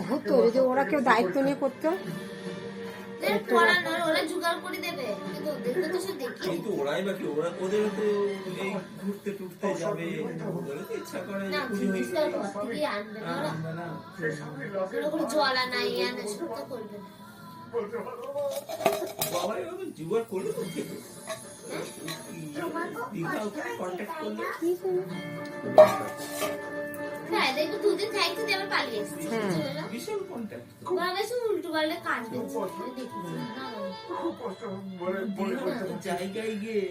হতো যদি ওরা কেউ দায়িত্ব নিয়ে করতো। ওরা জোগাড় করে দেবে, কিন্তু দেখতে তো সে দেখি কিন্তু ওরাই বাকি ওরা ওদের তো এই ঘুরতে টুরতে যাবে, ওদের তো ইচ্ছা করে না পুজো হয়ে জিনিসটা ঘর থেকে আনবে না ওরা, ওরা করে জল আনা ইয়ে আনা সব তো করবে না। বাবা এভাবে জোগাড় করলো তো ঠিক দীঘা ওখানে কন্ট্যাক্ট করলে হ্যাঁ দেখো দুদিন থাকতে দিয়ে আবার পালিয়ে এসেছি বিশাল কন্ট্যাক্ট। ওরা বেশি উল্টো পাল্টে কাজ দেখছি জায়গায় গিয়ে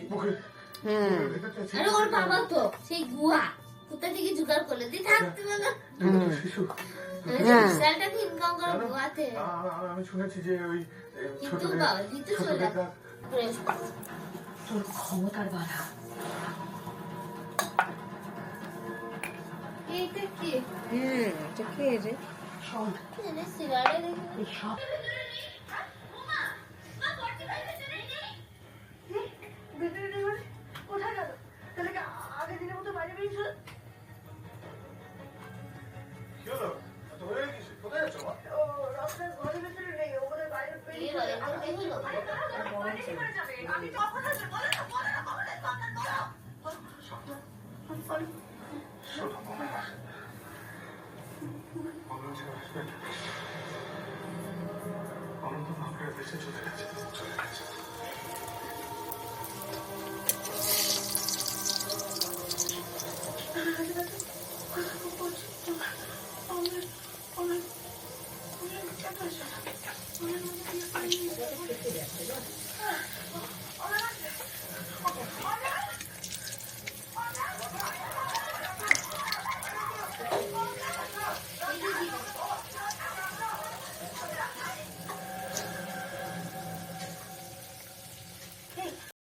আরে ওর বাবা তো সেই গুহা কোথা থেকে জোগাড় করলে দিয়ে থাকতে পারলো বিশালটা ইনকাম করে গুহাতে। আমি শুনেছি যে ওই কিন্তু বাবা দিতে চলে তোর ক্ষমতার বাধা। এইটা কি এটা কে রে? সিগারেট কোথায় গেল? তাহলে কি আগের দিনের মতো বাইরে বেরিয়েছিল? কি হলো? এত হয়ে গেছে? কোথায় যাচ্ছ মা? ও রাস্তার ঘরের ভেতরে নেই, ও বোধহয় বাইরে বেরিয়ে চলে গেছে। বাইরে কি করে যাবে? আমি তো অপরাধ আছে, বলো না, বলো না, বলো না, বলো না, বলো। শোনো মামা, বললাম যে অনন্ত ভাবরা দেশে চলে গেছে, চলে গেছে। অনেক